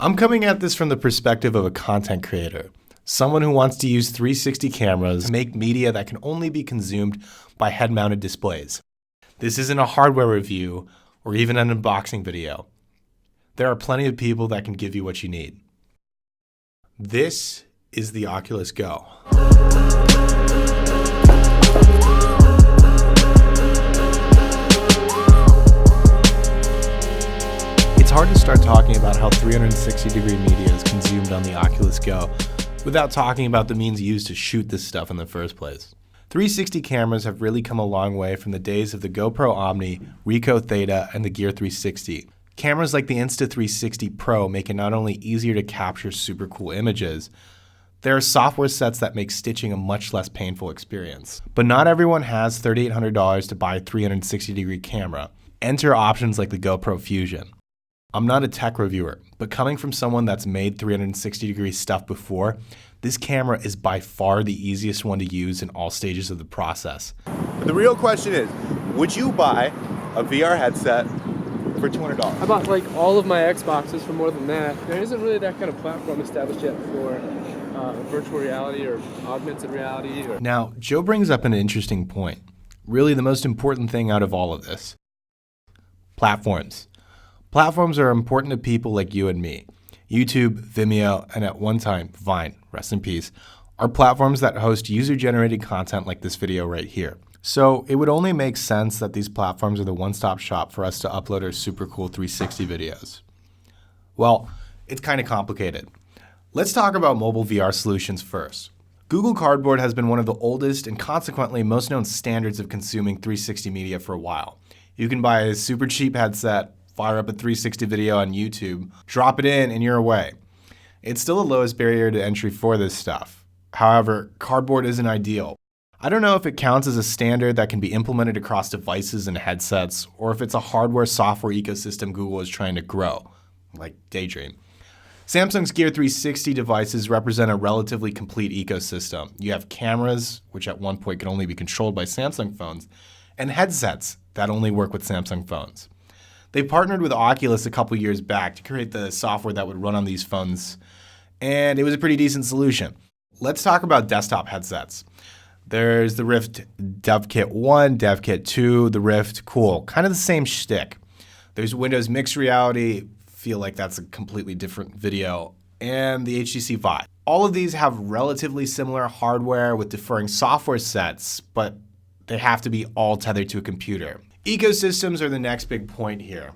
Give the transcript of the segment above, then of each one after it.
I'm coming at this from the perspective of a content creator, someone who wants to use 360 cameras to make media that can only be consumed by head-mounted displays. This isn't a hardware review or even an unboxing video. There are plenty of people that can give you what you need. This is the Oculus Go. It's hard to start talking about how 360-degree media is consumed on the Oculus Go without talking about the means used to shoot this stuff in the first place. 360 cameras have really come a long way from the days of the GoPro Omni, Ricoh Theta, and the Gear 360. Cameras like the Insta360 Pro make it not only easier to capture super cool images, there are software sets that make stitching a much less painful experience. But not everyone has $3,800 to buy a 360-degree camera. Enter options like the GoPro Fusion. I'm not a tech reviewer, but coming from someone that's made 360-degree stuff before, this camera is by far the easiest one to use in all stages of the process. The real question is, would you buy a VR headset for $200? I bought like all of my Xboxes for more than that. There isn't really that kind of platform established yet for virtual reality or augmented reality. Now, Joe brings up an interesting point. Really the most important thing out of all of this. Platforms. Platforms are important to people like you and me. YouTube, Vimeo, and at one time, Vine, rest in peace, are platforms that host user-generated content like this video right here. So it would only make sense that these platforms are the one-stop shop for us to upload our super cool 360 videos. Well, it's kind of complicated. Let's talk about mobile VR solutions first. Google Cardboard has been one of the oldest and consequently most known standards of consuming 360 media for a while. You can buy a super cheap headset, fire up a 360 video on YouTube, drop it in, and you're away. It's still the lowest barrier to entry for this stuff. However, Cardboard isn't ideal. I don't know if it counts as a standard that can be implemented across devices and headsets, or if it's a hardware-software ecosystem Google is trying to grow, like Daydream. Samsung's Gear 360 devices represent a relatively complete ecosystem. You have cameras, which at one point could only be controlled by Samsung phones, and headsets that only work with Samsung phones. They partnered with Oculus a couple years back to create the software that would run on these phones, and it was a pretty decent solution. Let's talk about desktop headsets. There's the Rift DevKit 1, DevKit 2, the Rift, cool, kind of the same shtick. There's Windows Mixed Reality, feel like that's a completely different video, and the HTC Vive. All of these have relatively similar hardware with differing software sets, but they have to be all tethered to a computer. Ecosystems are the next big point here.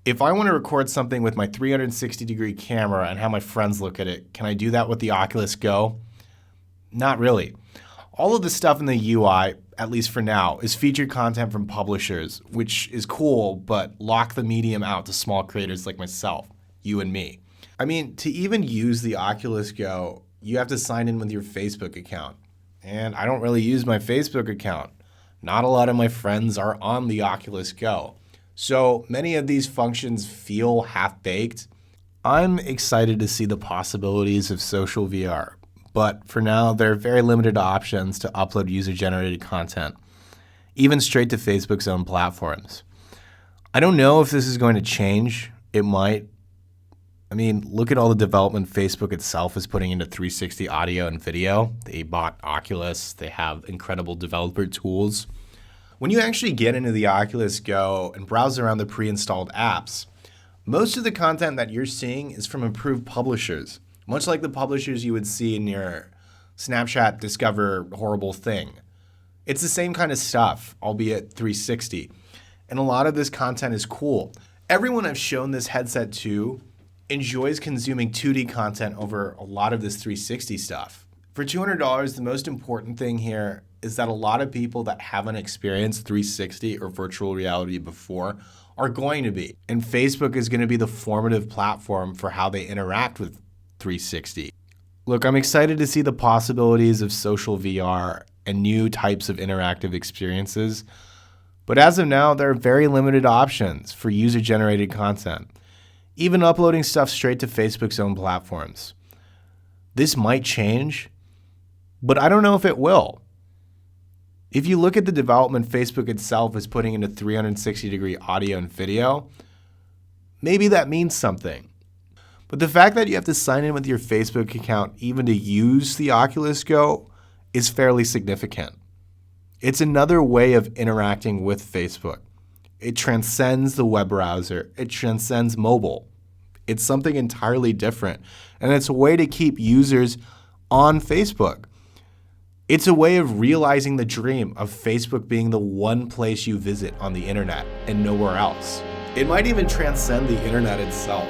If I want to record something with my 360-degree camera and have my friends look at it, can I do that with the Oculus Go? Not really. All of the stuff in the UI, at least for now, is featured content from publishers, which is cool, but lock the medium out to small creators like myself, you and me. I mean, to even use the Oculus Go, you have to sign in with your Facebook account. And I don't really use my Facebook account. Not a lot of my friends are on the Oculus Go. So many of these functions feel half-baked. I'm excited to see the possibilities of social VR, but for now, there are very limited options to upload user-generated content, even straight to Facebook's own platforms. I don't know if this is going to change. It might. I mean, look at all the development Facebook itself is putting into 360 audio and video. They bought Oculus. They have incredible developer tools. When you actually get into the Oculus Go and browse around the pre-installed apps, most of the content that you're seeing is from approved publishers, much like the publishers you would see in your Snapchat Discover horrible thing. It's the same kind of stuff, albeit 360. And a lot of this content is cool. Everyone I've shown this headset to enjoys consuming 2D content over a lot of this 360 stuff. For $200, the most important thing here is that a lot of people that haven't experienced 360 or virtual reality before are going to be. And Facebook is going to be the formative platform for how they interact with 360. Look, I'm excited to see the possibilities of social VR and new types of interactive experiences. But as of now, there are very limited options for user-generated content, even uploading stuff straight to Facebook's own platforms. This might change, but I don't know if it will. If you look at the development Facebook itself is putting into 360-degree audio and video, maybe that means something. But the fact that you have to sign in with your Facebook account even to use the Oculus Go is fairly significant. It's another way of interacting with Facebook. It transcends the web browser. It transcends mobile. It's something entirely different. And it's a way to keep users on Facebook. It's a way of realizing the dream of Facebook being the one place you visit on the internet and nowhere else. It might even transcend the internet itself.